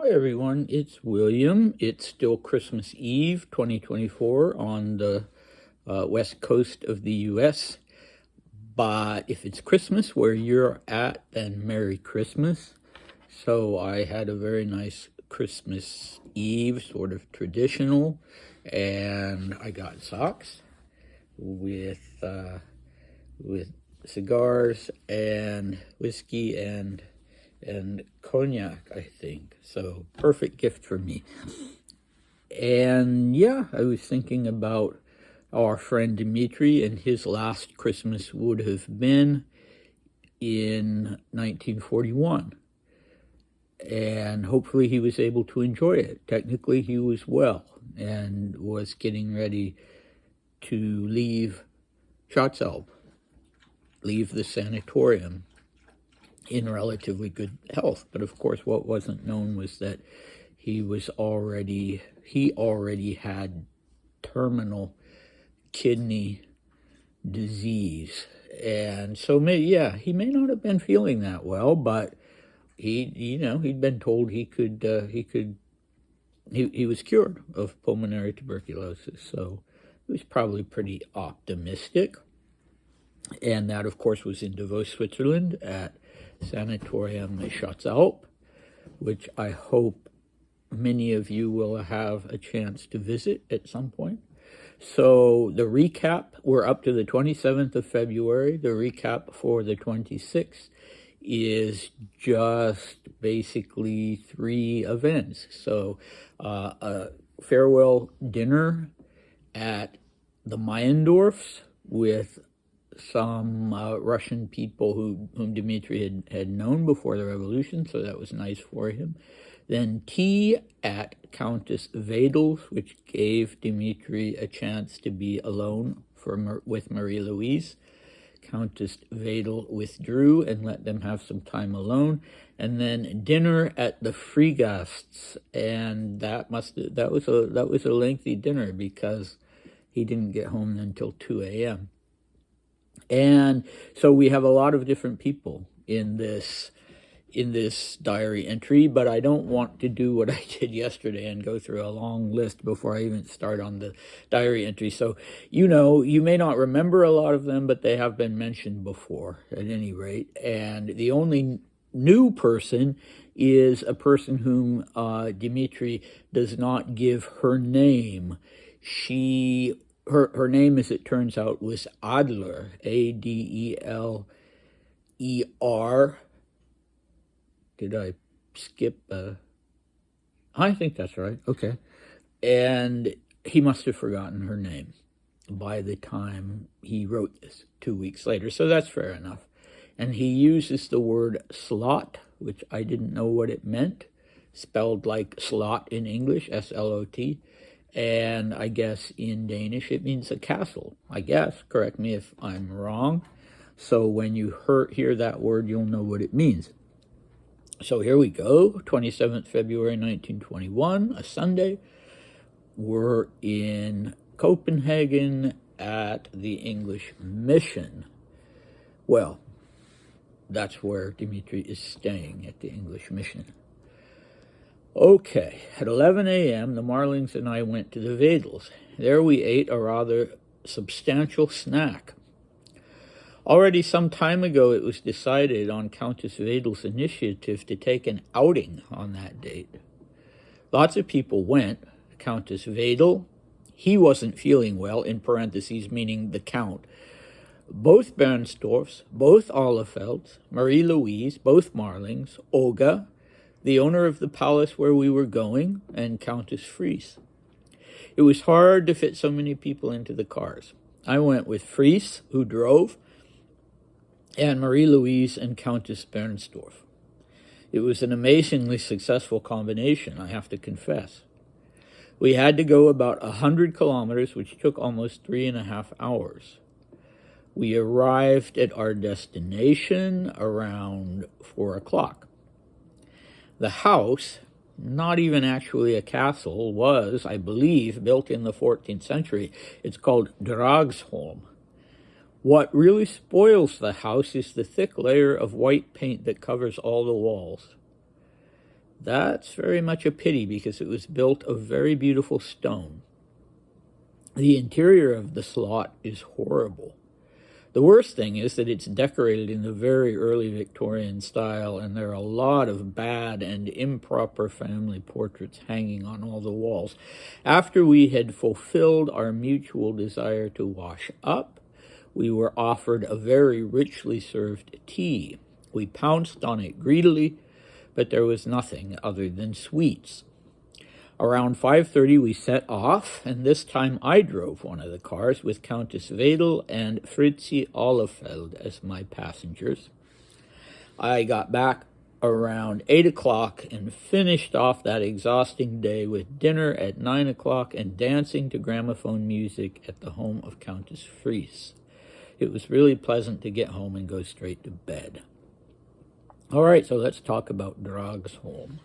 Hi everyone, it's William. It's still Christmas Eve 2024 on the west coast of the US. But if it's Christmas where you're at, then Merry Christmas. So I had a very nice Christmas Eve, sort of traditional, and I got socks with cigars and whiskey and cognac, I think. So perfect gift for me. And yeah, I was thinking about our friend Dmitri, and his last Christmas would have been in 1941. And hopefully he was able to enjoy it. Technically he was well and was getting ready to leave Dragsholm, leave the sanatorium in relatively good health. But of course what wasn't known was that he already had terminal kidney disease. And so he may not have been feeling that well, but he'd been told he was cured of pulmonary tuberculosis. So he was probably pretty optimistic. And that, of course, was in Davos, Switzerland at Sanatorium Dragsholm, which I hope many of you will have a chance to visit at some point. So the recap, we're up to the 27th of February. The recap for the 26th is just basically 3 events. So a farewell dinner at the Meyendorfs with some Russian people whom Dmitri had known before the revolution, so that was nice for him. Then tea at Countess Wedel's, which gave Dmitri a chance to be alone with Marie-Louise. Countess Wedel withdrew and let them have some time alone. And then dinner at the Freegasts, and that was a lengthy dinner because he didn't get home until 2 a.m. And so we have a lot of different people in this diary entry, but I don't want to do what I did yesterday and go through a long list before I even start on the diary entry. So, you may not remember a lot of them, but they have been mentioned before at any rate. And the only new person is a person whom Dmitri does not give her name. Her name, as it turns out, was Adler, Adeler. Did I skip? I think that's right. Okay. And he must have forgotten her name by the time he wrote this 2 weeks later. So that's fair enough. And he uses the word slot, which I didn't know what it meant, spelled like slot in English, S-L-O-T. And I guess in Danish it means a castle. I guess, correct me if I'm wrong. So when you hear that word, you'll know what it means. So here we go, 27th February 1921, a Sunday. We're in Copenhagen at the English Mission. Well, that's where Dmitri is staying, at the English Mission. Okay, at 11 a.m., the Marlings and I went to the Wedels. There we ate a rather substantial snack. Already some time ago, it was decided on Countess Wedel's initiative to take an outing on that date. Lots of people went. Countess Wedel, he wasn't feeling well, in parentheses, meaning the Count. Both Bernstorffs, both Ahlefelds, Marie-Louise, both Marlings, Olga, the owner of the palace where we were going, and Countess Fries. It was hard to fit so many people into the cars. I went with Fries, who drove, and Marie-Louise and Countess Bernstorff. It was an amazingly successful combination, I have to confess. We had to go about 100 kilometers, which took almost 3.5 hours. We arrived at our destination around 4 o'clock. The house, not even actually a castle, was, I believe, built in the 14th century. It's called Dragsholm. What really spoils the house is the thick layer of white paint that covers all the walls. That's very much a pity because it was built of very beautiful stone. The interior of the slot is horrible. The worst thing is that it's decorated in the very early Victorian style, and there are a lot of bad and improper family portraits hanging on all the walls. After we had fulfilled our mutual desire to wash up, we were offered a very richly served tea. We pounced on it greedily, but there was nothing other than sweets. Around 5:30 we set off, and this time I drove one of the cars with Countess Wedel and Fritzi Ollefeld as my passengers. I got back around 8 o'clock and finished off that exhausting day with dinner at 9 o'clock and dancing to gramophone music at the home of Countess Fries. It was really pleasant to get home and go straight to bed. All right, so let's talk about Dragsholm.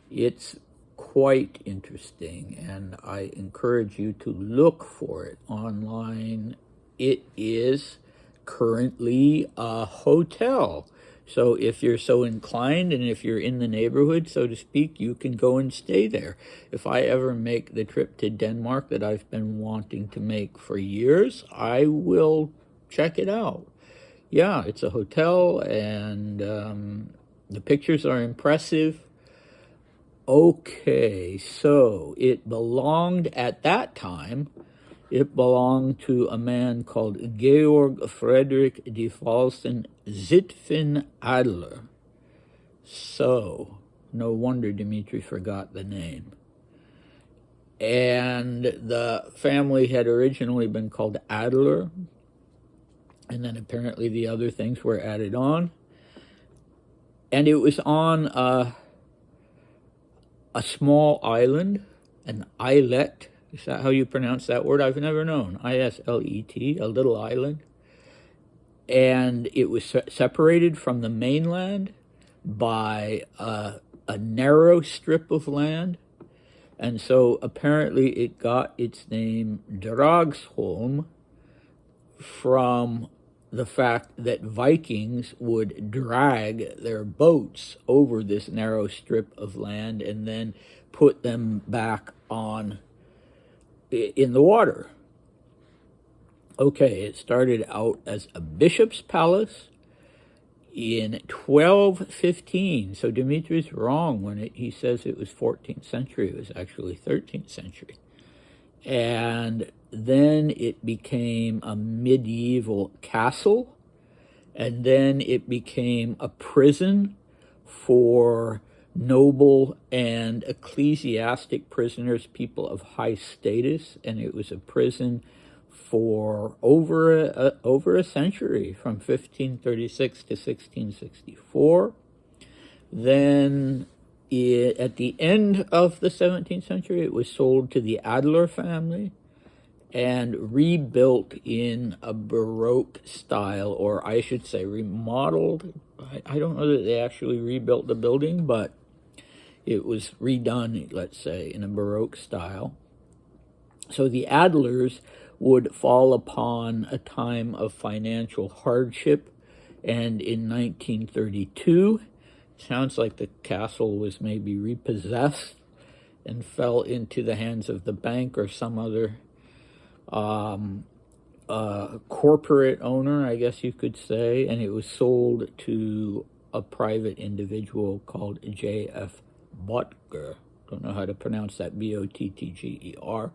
It's quite interesting, and I encourage you to look for it online. It is currently a hotel. So if you're so inclined and if you're in the neighborhood, so to speak, you can go and stay there. If I ever make the trip to Denmark that I've been wanting to make for years, I will check it out. Yeah, it's a hotel, and the pictures are impressive. Okay, so it belonged at that time, it belonged to a man called Georg Frederick de Falsten Zitfin Adler. So, no wonder Dmitri forgot the name. And the family had originally been called Adler, and then apparently the other things were added on. And it was on a small island, an islet. Is that how you pronounce that word? I've never known. I-S-L-E-T, a little island. And it was separated from the mainland by a narrow strip of land. And so apparently it got its name Dragsholm from the fact that Vikings would drag their boats over this narrow strip of land and then put them back on in the water. Okay, it started out as a bishop's palace in 1215. So Dmitri's wrong when he says it was 14th century. It was actually 13th century. And then it became a medieval castle, and then it became a prison for noble and ecclesiastic prisoners, people of high status, and it was a prison for over a century, from 1536 to 1664. Then at the end of the 17th century, it was sold to the Adler family and rebuilt in a Baroque style, or I should say remodeled. I don't know that they actually rebuilt the building, but it was redone, let's say, in a Baroque style. So the Adlers would fall upon a time of financial hardship, and in 1932, sounds like the castle was maybe repossessed and fell into the hands of the bank or some other corporate owner, I guess you could say, and it was sold to a private individual called J.F. Bottger. Don't know how to pronounce that, B-O-T-T-G-E-R.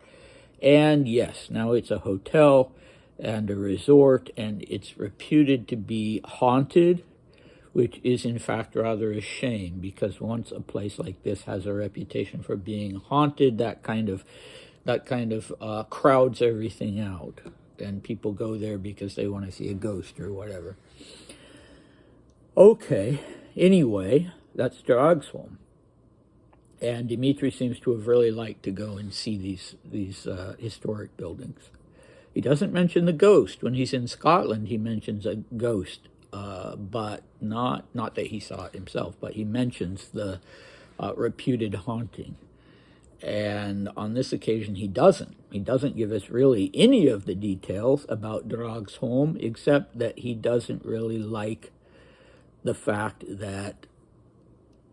And yes, now it's a hotel and a resort, and it's reputed to be haunted, which is in fact rather a shame, because once a place like this has a reputation for being haunted, that kind of crowds everything out, and people go there because they want to see a ghost or whatever. Okay, anyway, that's Dragsholm. And Dmitri seems to have really liked to go and see these historic buildings. He doesn't mention the ghost. When he's in Scotland, he mentions a ghost, but not that he saw it himself, but he mentions the reputed haunting. And on this occasion, he doesn't. He doesn't give us really any of the details about Dragsholm, except that he doesn't really like the fact that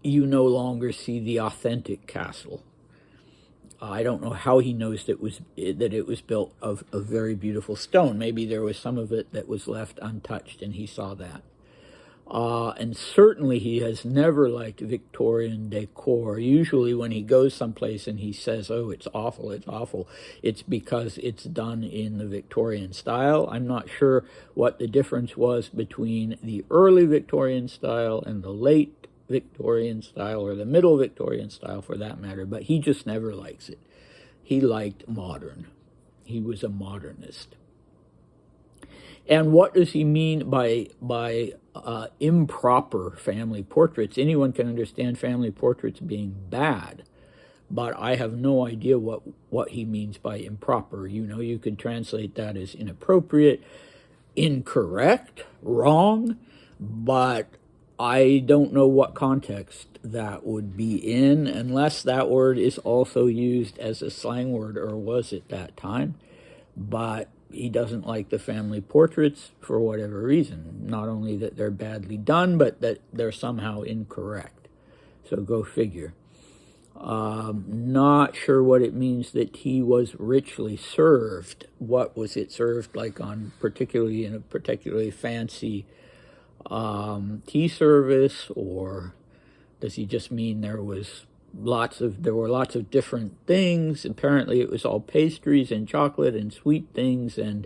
you no longer see the authentic castle. I don't know how he knows that it was built of very beautiful stone. Maybe there was some of it that was left untouched, and he saw that. And certainly he has never liked Victorian decor. Usually when he goes someplace and he says, oh, it's awful, it's because it's done in the Victorian style. I'm not sure what the difference was between the early Victorian style and the late Victorian style, or the middle Victorian style for that matter, but he just never likes it. He liked modern. He was a modernist. And what does he mean by improper family portraits? Anyone can understand family portraits being bad, but I have no idea what he means by improper. You know, you could translate that as inappropriate, incorrect, wrong, but I don't know what context that would be in, unless that word is also used as a slang word, or was at that time. But he doesn't like the family portraits for whatever reason. Not only that they're badly done, but that they're somehow incorrect. So go figure. Not sure what it means that he was richly served. What was it served like in a particularly fancy tea service, or does he just mean there were lots of different things? Apparently it was all pastries and chocolate and sweet things, and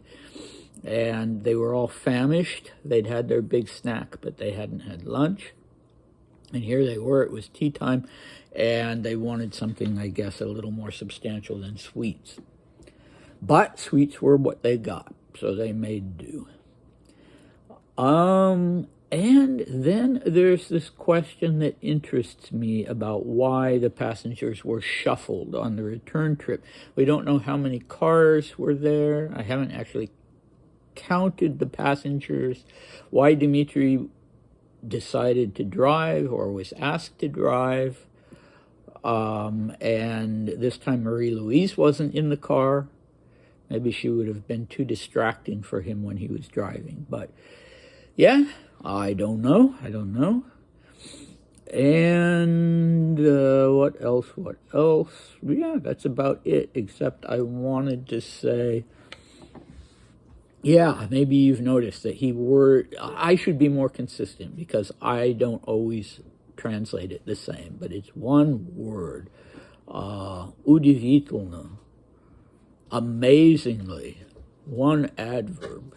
they were all famished. They'd had their big snack, but they hadn't had lunch. And here they were, it was tea time, and they wanted something, I guess, a little more substantial than sweets. But sweets were what they got, so they made do. And then there's this question that interests me about why the passengers were shuffled on the return trip. We don't know how many cars were there. I haven't actually counted the passengers. Why Dmitri decided to drive, or was asked to drive. And this time Marie-Louise wasn't in the car. Maybe she would have been too distracting for him when he was driving. But yeah, I don't know. And what else? Yeah, that's about it, except I wanted to say, yeah, maybe you've noticed that I should be more consistent, because I don't always translate it the same, but it's one word, udivительно, amazingly, one adverb.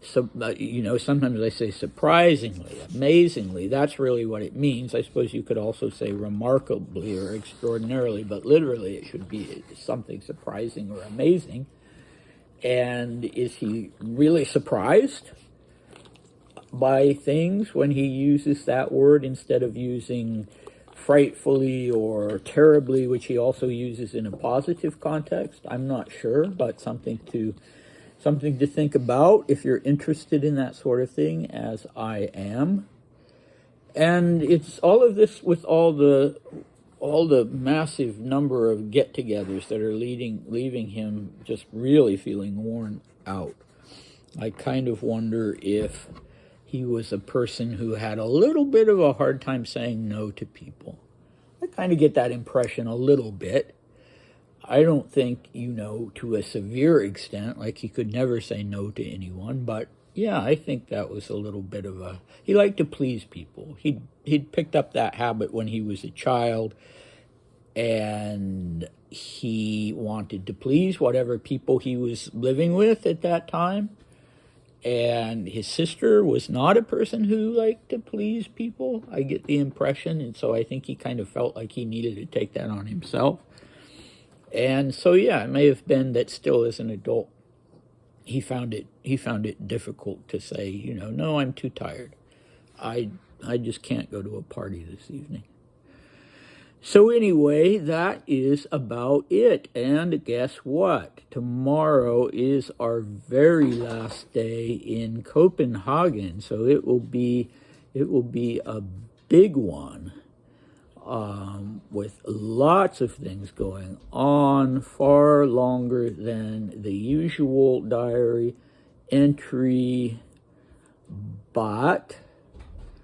So, sometimes I say surprisingly, amazingly. That's really what it means. I suppose you could also say remarkably or extraordinarily, but literally it should be something surprising or amazing. And is he really surprised by things when he uses that word instead of using frightfully or terribly, which he also uses in a positive context? I'm not sure, but something to think about if you're interested in that sort of thing, as I am. And it's all of this with all the massive number of get-togethers that are leaving him just really feeling worn out. I kind of wonder if he was a person who had a little bit of a hard time saying no to people. I kind of get that impression a little bit. I don't think, to a severe extent, like he could never say no to anyone, but yeah, I think that was a little bit of he liked to please people. He'd picked up that habit when he was a child, and he wanted to please whatever people he was living with at that time. And his sister was not a person who liked to please people, I get the impression, and so I think he kind of felt like he needed to take that on himself. And so, yeah, it may have been that still as an adult, he found it difficult to say, no, I'm too tired. I just can't go to a party this evening. So anyway, that is about it. And guess what? Tomorrow is our very last day in Copenhagen. So it will be a big one. With lots of things going on, far longer than the usual diary entry, but,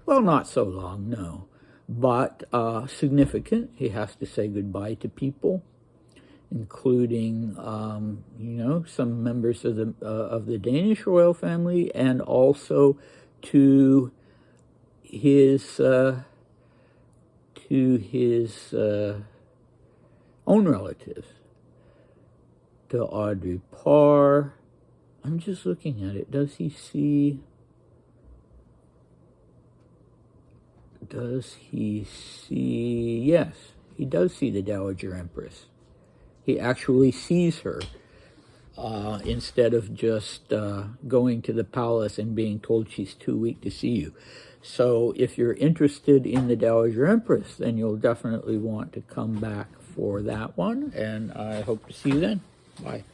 well, not so long, no. but significant. He has to say goodbye to people, including, some members of the Danish royal family, and also to his own relatives, to Audrey Parr. I'm just looking at it. Does he see? Yes, he does see the Dowager Empress. He actually sees her instead of just going to the palace and being told she's too weak to see you. So if you're interested in the Dowager Empress, then you'll definitely want to come back for that one, and I hope to see you then. Bye.